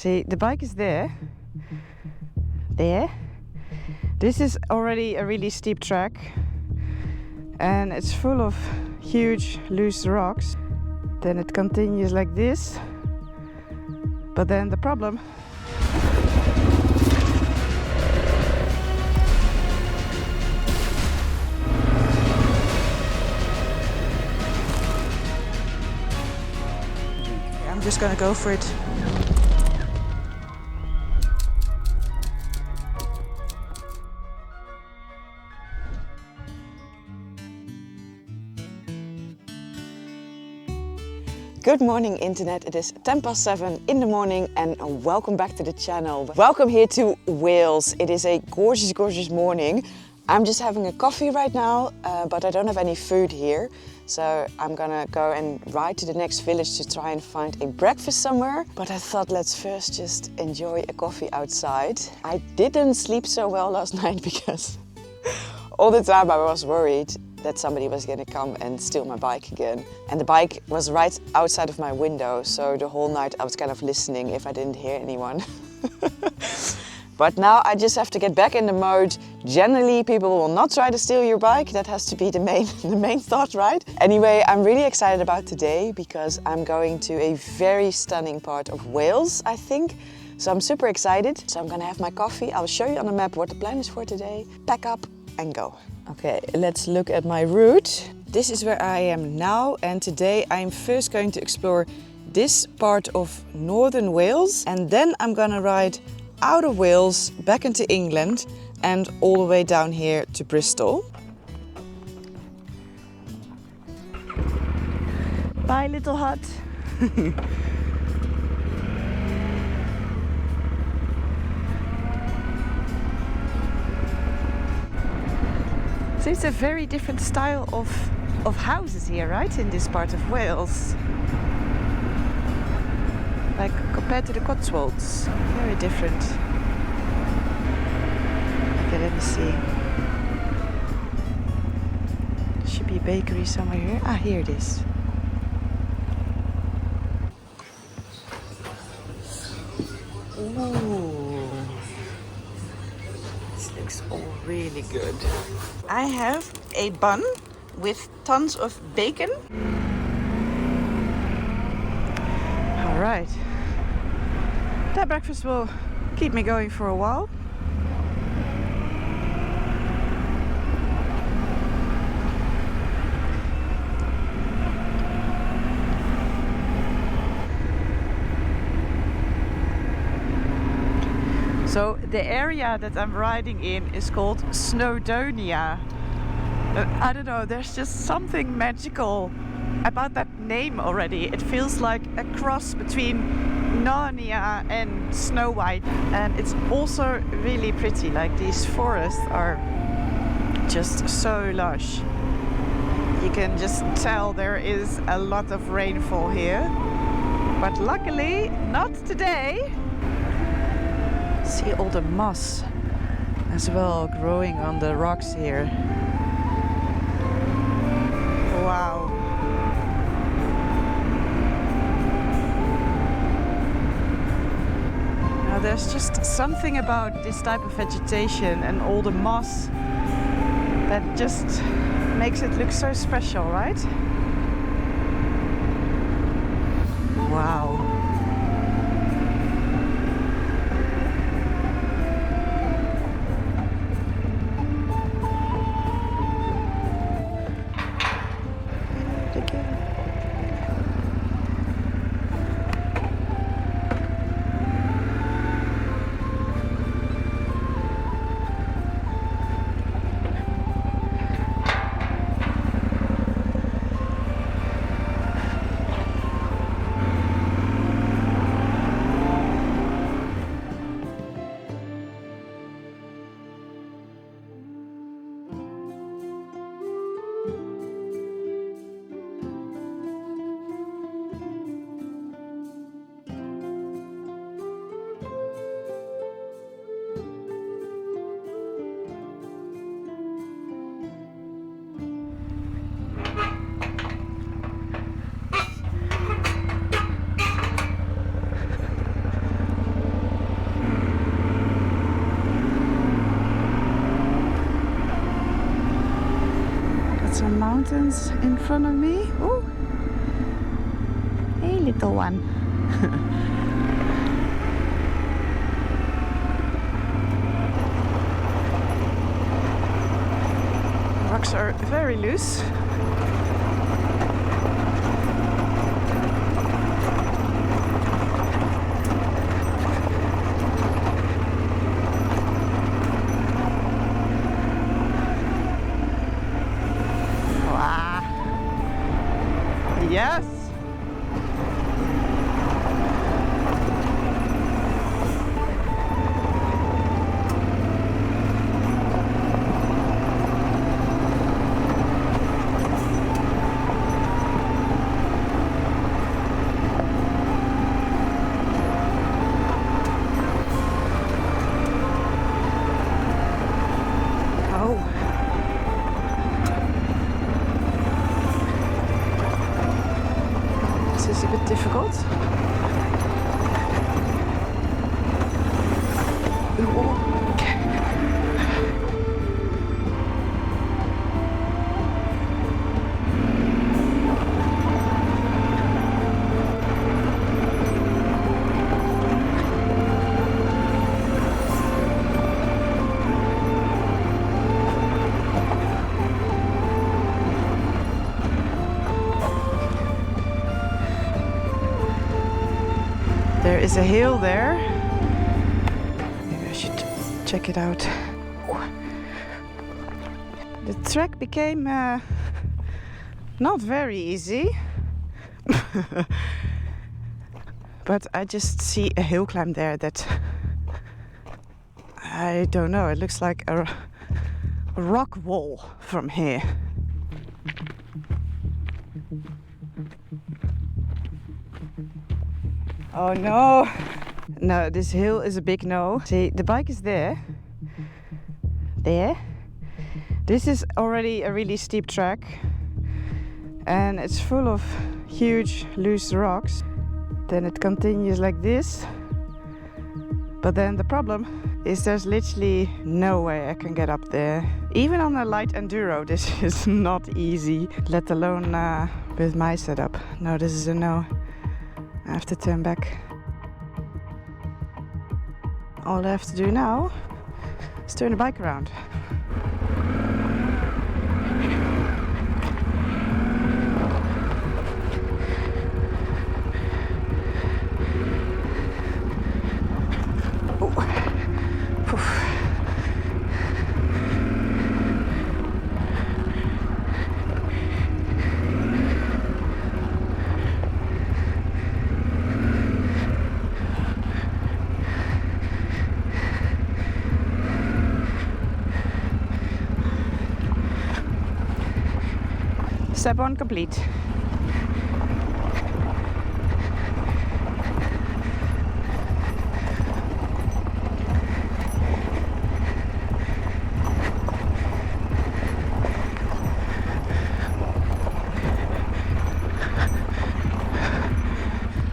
See, the bike is there. There. This is already a really steep track. And it's full of huge loose rocks. Then it continues like this. But then the problem I'm just gonna go for it. Good morning internet, it is 7:10 in the morning and welcome back to the channel. Welcome here to Wales. It is a gorgeous morning. I'm just having a coffee right now, but I don't have any food here. So I'm gonna go and ride to the next village to try and find a breakfast somewhere. But I thought let's first just enjoy a coffee outside. I didn't sleep so well last night because all the time I was worried that somebody was gonna come and steal my bike again. And the bike was right outside of my window, so the whole night I was kind of listening if I didn't hear anyone. But now I just have to get back in the mode. Generally, people will not try to steal your bike. That has to be the main thought, right? Anyway, I'm really excited about today because I'm going to a very stunning part of Wales, I think. So I'm super excited. So I'm gonna have my coffee. I'll show you on the map what the plan is for today. Pack up and go. Okay, let's look at my route. This is where I am now, and today I'm first going to explore this part of northern Wales, and then I'm gonna ride out of Wales, back into England, and all the way down here to Bristol. Bye, little hut. So it's a very different style of houses here, right? In this part of Wales. Like compared to the Cotswolds. Very different. Okay, let me see. There should be a bakery somewhere here. Ah, here it is. Ooh. This looks all really good. I have a bun with tons of bacon. All right. That breakfast will keep me going for a while. So the area that I'm riding in is called Snowonia. I don't know, there's just something magical about that name already. It feels like a cross between Narnia and Snow White. And it's also really pretty, like these forests are just so lush. You can just tell there is a lot of rainfall here. But luckily, not today. See all the moss as well growing on the rocks here. Wow. Now there's just something about this type of vegetation and all the moss that just makes it look so special, right? Wow. mountains in front of me. Ooh. Hey, little one. Rocks are very loose. Wow. Yes. Is a bit difficult. There is a hill there. Maybe I should check it out. The trek became not very easy. But I just see a hill climb there that I don't know, it looks like a rock wall from here. Oh no! No, this hill is a big no. See, the bike is there. There. This is already a really steep track. And it's full of huge loose rocks. Then it continues like this. But then the problem is there's literally no way I can get up there. Even on a light enduro, this is not easy, let alone with my setup. No, this is a no. I have to turn back. All I have to do now is turn the bike around. Step 1 complete.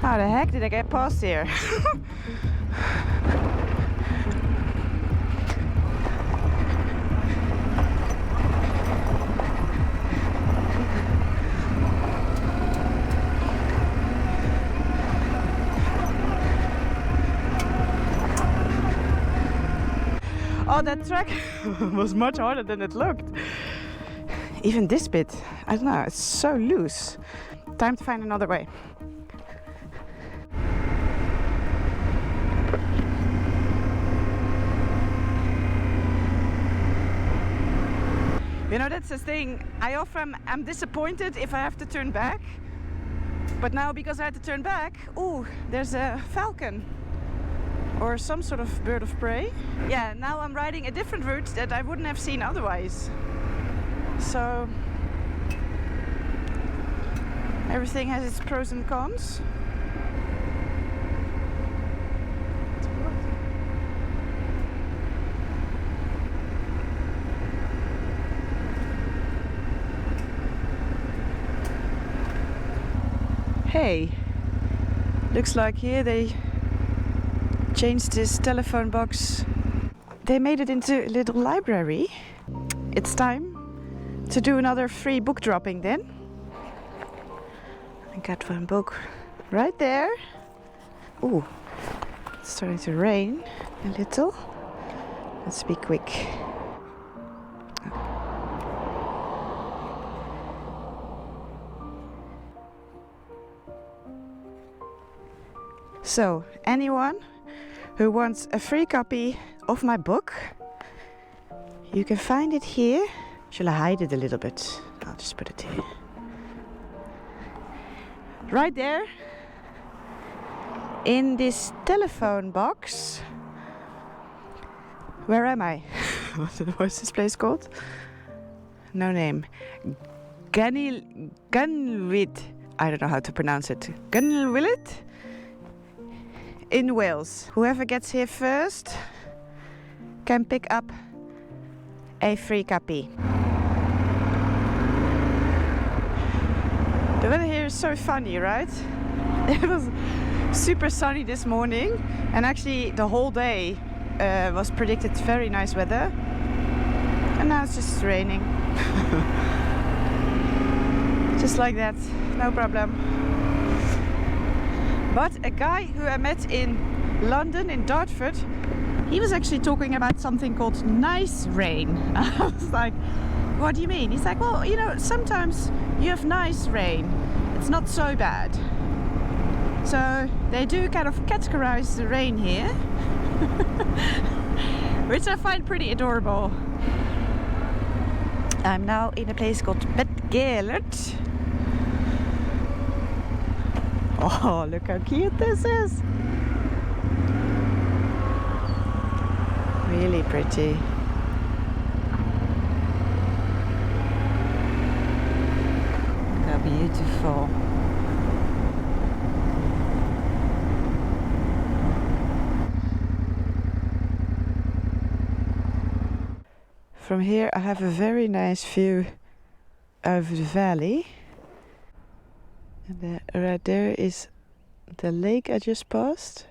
How the heck did I get past here? Oh, that track was much harder than it looked. Even this bit, I don't know, it's so loose. Time to find another way. You know, that's the thing. I often am disappointed if I have to turn back. But now, because I had to turn back, ooh, there's a falcon. Or some sort of bird of prey. Yeah, now I'm riding a different route that I wouldn't have seen otherwise. So everything has its pros and cons. Hey, looks like here they changed this telephone box. They made it into a little library. It's time to do another free book dropping then. I got one book right there. Ooh, it's starting to rain a little. Let's be quick. So, anyone who wants a free copy of my book, you can find it here. Shall I hide it a little bit? I'll just put it here. Right there, in this telephone box. Where am I? What's this place called? No name. Gunwid. I don't know how to pronounce it. Gunwillet? In Wales. Whoever gets here first can pick up a free copy. The weather here is so funny, right? It was super sunny this morning, and actually the whole day was predicted very nice weather, and now it's just raining. Just like that, no problem. But a guy who I met in London, in Dartford, he was actually talking about something called nice rain. I was like, what do you mean? He's like, well, you know, sometimes you have nice rain. It's not so bad. So they do kind of categorize the rain here, which I find pretty adorable. I'm now in a place called Aqueduct. Oh, look how cute this is! Really pretty. Look how beautiful. From here I have a very nice view over the valley. And right there is the lake I just passed.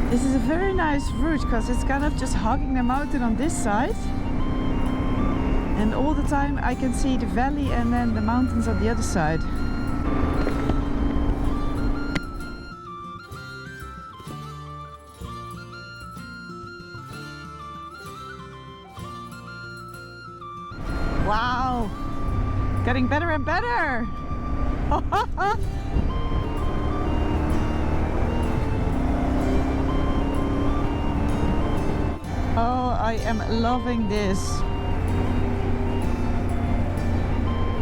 This is a very nice route because it's kind of just hugging the mountain on this side. And all the time I can see the valley and then the mountains on the other side. Wow! Getting better and better! Oh, I am loving this.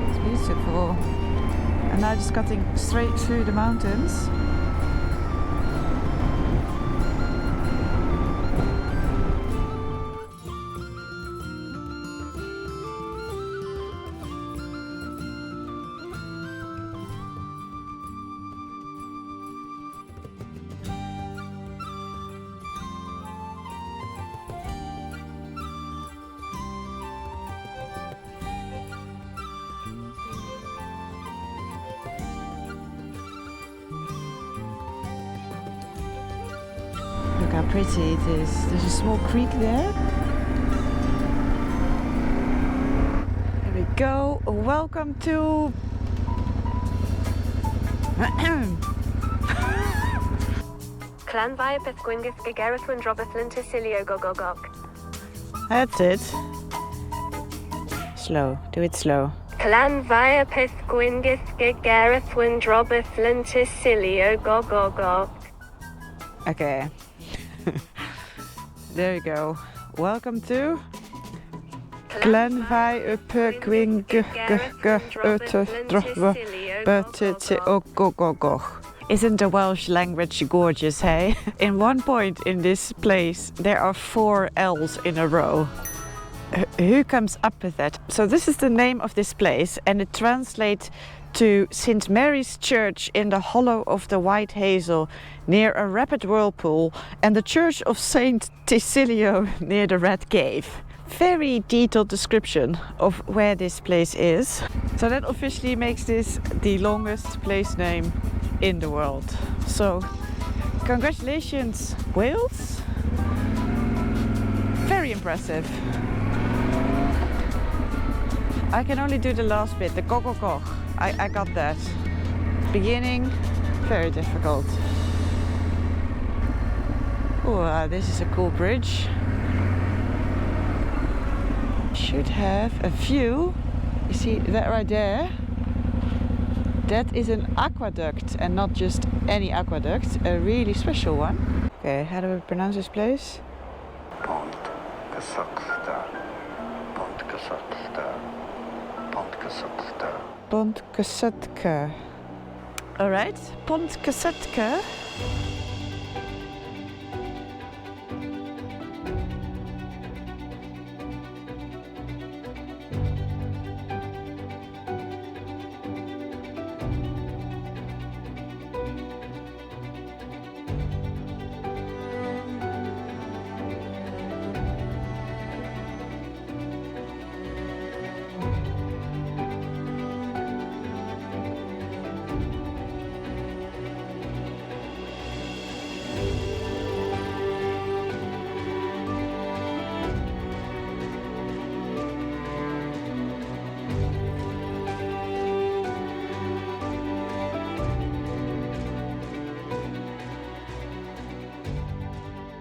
It's beautiful. And now just cutting straight through the mountains. Look how pretty it is. There's a small creek there. There we go. Welcome to... Clan via Pethgwingith Gagarithwin Drobithlin Tisilio Gogogok. That's it. Slow. Do it slow. Clan via Pethgwingith Gagarithwin Drobithlin Tisilio Gogogok. Okay. There you go. Welcome to Clanvai Isn't the Welsh language gorgeous, hey? In one point in this place there are 4 L's in a row. Who comes up with that? So this is the name of this place, and it translates to St. Mary's Church in the hollow of the White Hazel near a rapid whirlpool, and the Church of St. Tisilio near the Red Cave. Very detailed description of where this place is. So that officially makes this the longest place name in the world. So Congratulations, Wales. Very impressive. I can only do the last bit, the go-go-go. I got that. Beginning, very difficult. Oh, this is a cool bridge. Should have a view. You see that right there? That is an aqueduct, and not just any aqueduct, a really special one. Okay, how do we pronounce this place? Pont, Pont Cesty. Alright, Pont Cesty.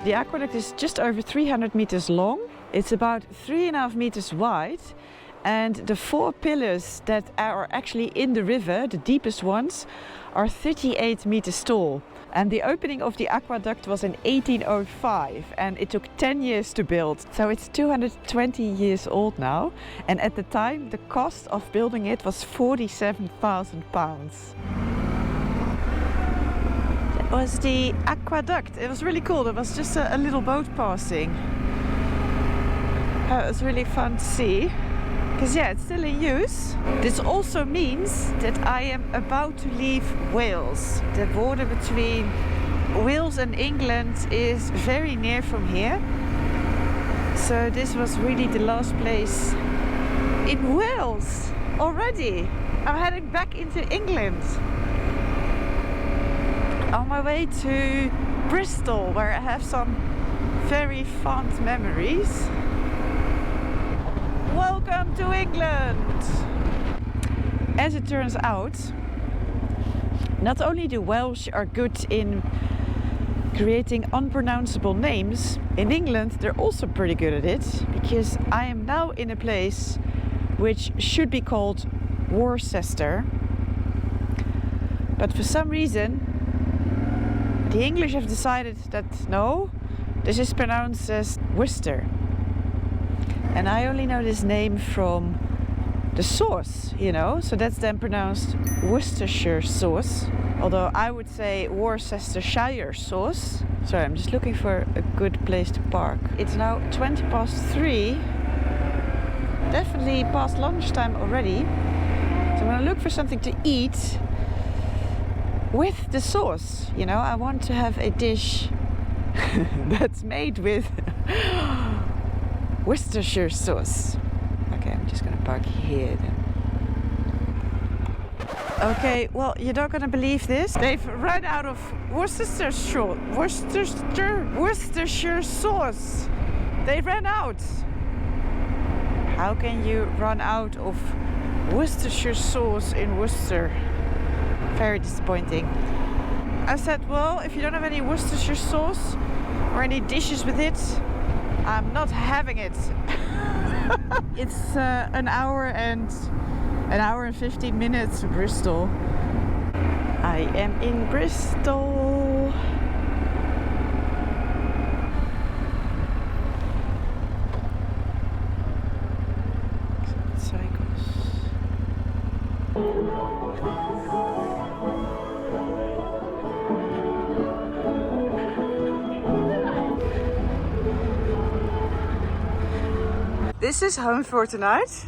The aqueduct is just over 300 meters long. It's about 3.5 meters wide, and the 4 pillars that are actually in the river, the deepest ones, are 38 meters tall. And the opening of the aqueduct was in 1805, and it took 10 years to build. So it's 220 years old now, and at the time the cost of building it was £47,000. Was the aqueduct. It was really cool. There was just a little boat passing. It was really fun to see. Because yeah, it's still in use. This also means that I am about to leave Wales. The border between Wales and England is very near from here. So this was really the last place in Wales already. I'm heading back into England. On my way to Bristol, where I have some very fond memories. Welcome to England! As it turns out, not only the Welsh are good in creating unpronounceable names, in England they're also pretty good at it, because I am now in a place which should be called Worcester, but for some reason the English have decided that no, this is pronounced as Worcester. And I only know this name from the sauce, you know, so that's then pronounced Worcestershire sauce. Although I would say Worcestershire sauce. Sorry, I'm just looking for a good place to park. It's now 3:20. Definitely past lunchtime already. So I'm gonna look for something to eat with the sauce. You know, I want to have a dish that's made with Worcestershire sauce. Okay, I'm just gonna park here then. Okay, well, you're not gonna believe this. They've run out of Worcestershire sauce. They ran out. How can you run out of Worcestershire sauce in Worcester? Very disappointing. I said, well, if you don't have any Worcestershire sauce or any dishes with it, I'm not having it. It's an hour and 15 minutes to Bristol. I am in Bristol. This is home for tonight.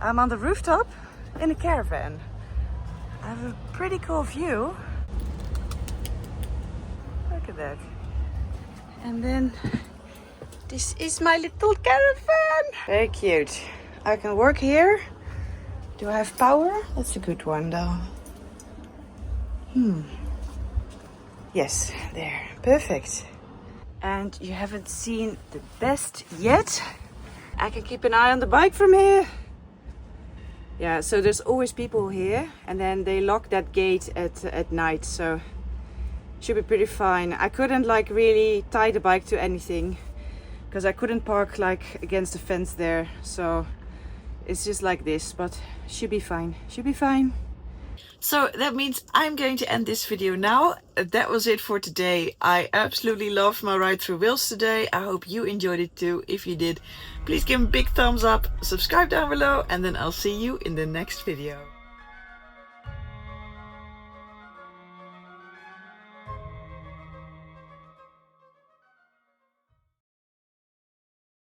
I'm on the rooftop in a caravan. I have a pretty cool view. Look at that. And then this is my little caravan. Very cute. I can work here. Do I have power? That's a good one though. Yes, there, perfect. And you haven't seen the best yet. I can keep an eye on the bike from here. Yeah, so there's always people here, and then they lock that gate at night, so should be pretty fine. I couldn't like really tie the bike to anything because I couldn't park like against the fence there, so it's just like this, but should be fine, should be fine. So that means I'm going to end this video now. That was it for today. I absolutely loved my ride through Wales today. I hope you enjoyed it too. If you did, please give me a big thumbs up, subscribe down below, and then I'll see you in the next video.